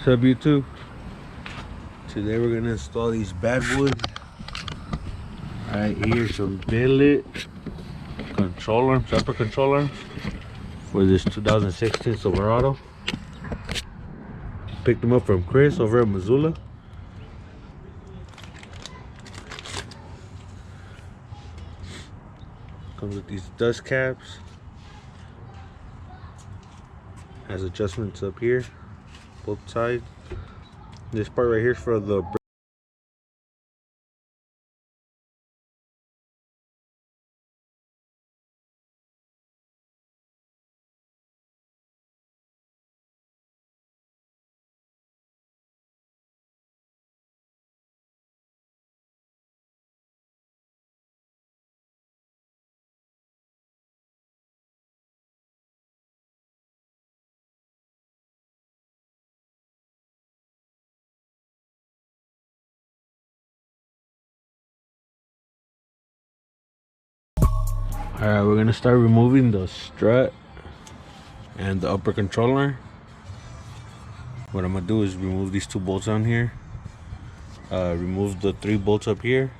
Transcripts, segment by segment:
What's up, YouTube? Today we're gonna install these bad boys. Right here, some billet control arms, upper control arms for this 2016 Silverado. Picked them up from Chris over at Mazzulla. Comes with these dust caps. Has adjustments up here, both sides. This part right here is for the Alright, we're gonna start removing the strut and the upper controller. What I'm gonna do is remove these two bolts on here, remove the 3 bolts up here,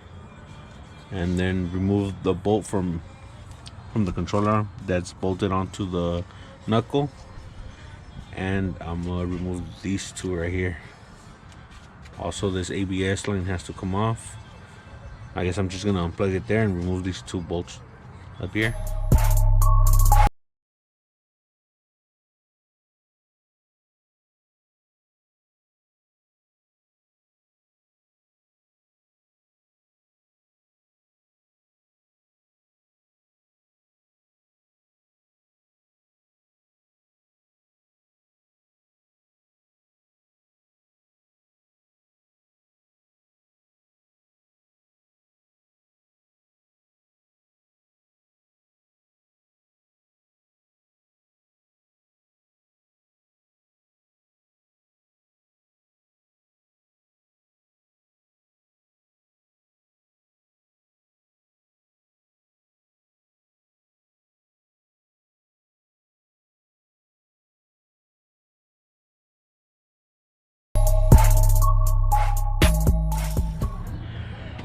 and then remove the bolt from the controller arm that's bolted onto the knuckle. And I'm gonna remove these 2 right here. Also, this ABS line has to come off. I guess I'm just gonna unplug it there and remove these 2 bolts up here.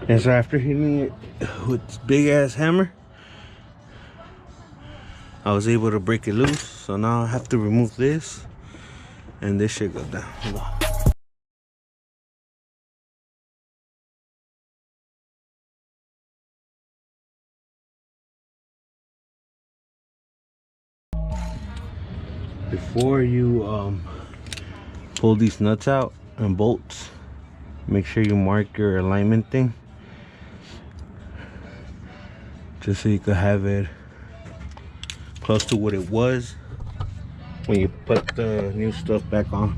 And so after hitting it with this big ass hammer, I was able to break it loose. So now I have to remove this, and this should go down. Hold on. Before you pull these nuts out and bolts, make sure you mark your alignment thing, just so you could have it close to what it was when you put the new stuff back on.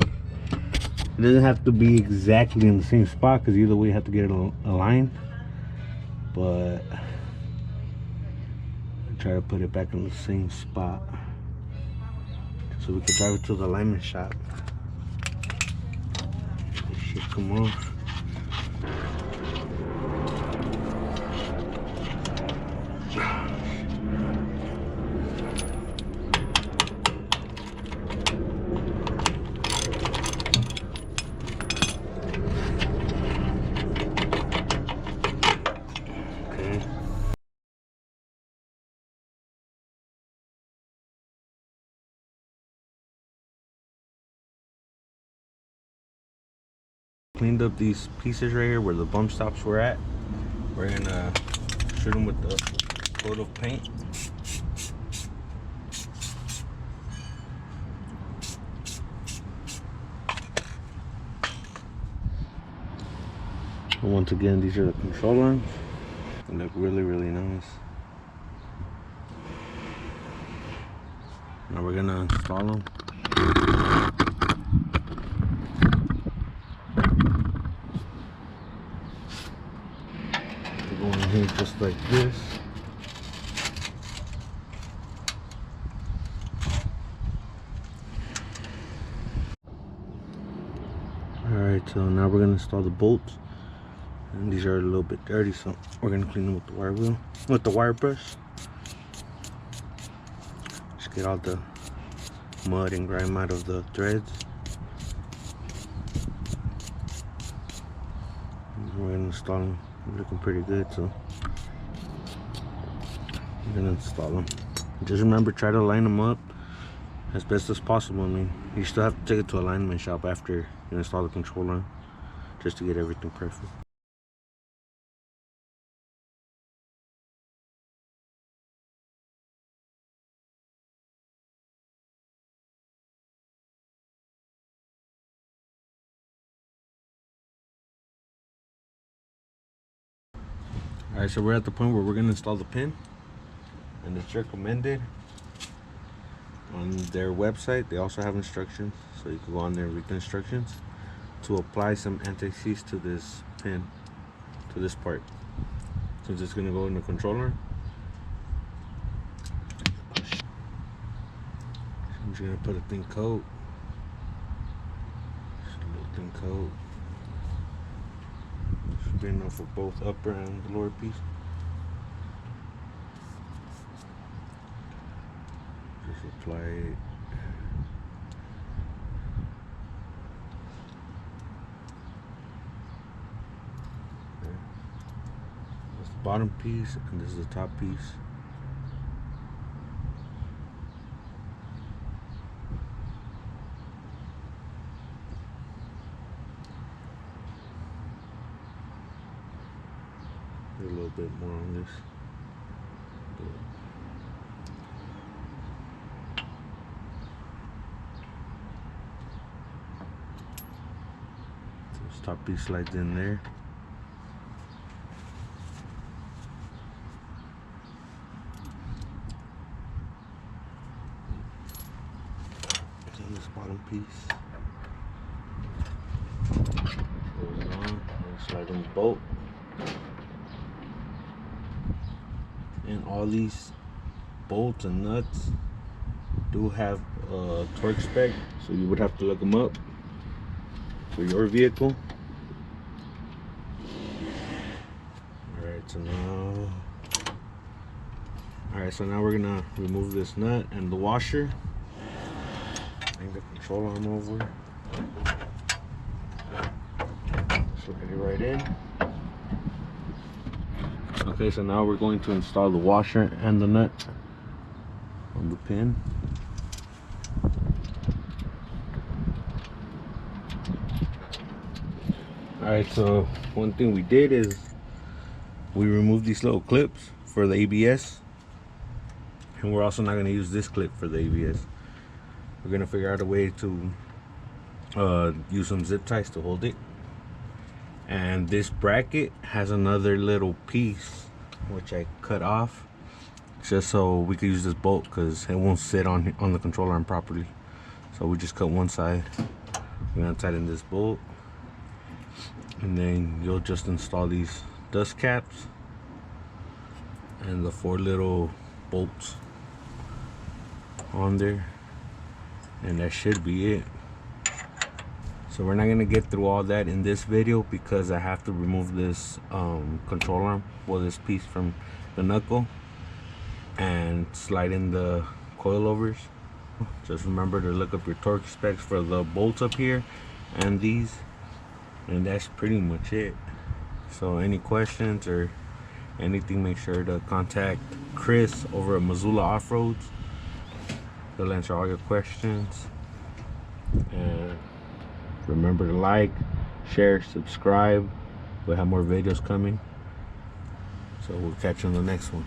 It doesn't have to be exactly in the same spot, because either way you have to get it aligned, but I try to put it back in the same spot so we can drive it to the alignment shop. This shit come off. Cleaned up these pieces right here where the bump stops were at. We're gonna shoot them with the coat of paint. And once again, these are the control arms. They look really, really nice. Now we're gonna install them. Here just like this. Alright, so now we're gonna install the bolts, and these are a little bit dirty, so we're gonna clean them with the wire wheel, with the wire brush. Just get all the mud and grime out of the threads. We're gonna install them. They're looking pretty good, so we're gonna install them. Just remember, try to line them up as best as possible. I mean, you still have to take it to a lineman shop after you install the controller, just to get everything perfect. Alright, so we're at the point where we're gonna install the pin, and it's recommended on their website. They also have instructions, so you can go on there and read the instructions to apply some anti-seize to this pin, to this part, since it's gonna go in the controller. I'm just gonna put a thin coat, just a little thin coat. Should be enough for both upper and the lower piece. Just apply it. Okay. That's the bottom piece, and this is the top piece. A little bit more on this. This top piece slides in there. And this bottom piece goes on and slide in the bolt. And all these bolts and nuts do have a torque spec, so you would have to look them up for your vehicle. Alright, so now we're gonna remove this nut and the washer. Bring the control arm over. Slide it right in. Okay, so now we're going to install the washer and the nut on the pin. Alright, so one thing we did is we removed these little clips for the ABS, and we're also not going to use this clip for the ABS. We're going to figure out a way to use some zip ties to hold it. And this bracket has another little piece which I cut off just so we could use this bolt, because it won't sit on the control arm properly. So we just cut one side. We're gonna tighten this bolt, and then you'll just install these dust caps and the 4 little bolts on there, and that should be it. So we're not gonna get through all that in this video because I have to remove this control arm, well, this piece from the knuckle, and slide in the coilovers. Just remember to look up your torque specs for the bolts up here and these, and that's pretty much it. So any questions or anything, make sure to contact Chris over at Mazzulla Offroad. He'll answer all your questions. And remember to like, share, subscribe. We'll have more videos coming. So we'll catch you on the next one.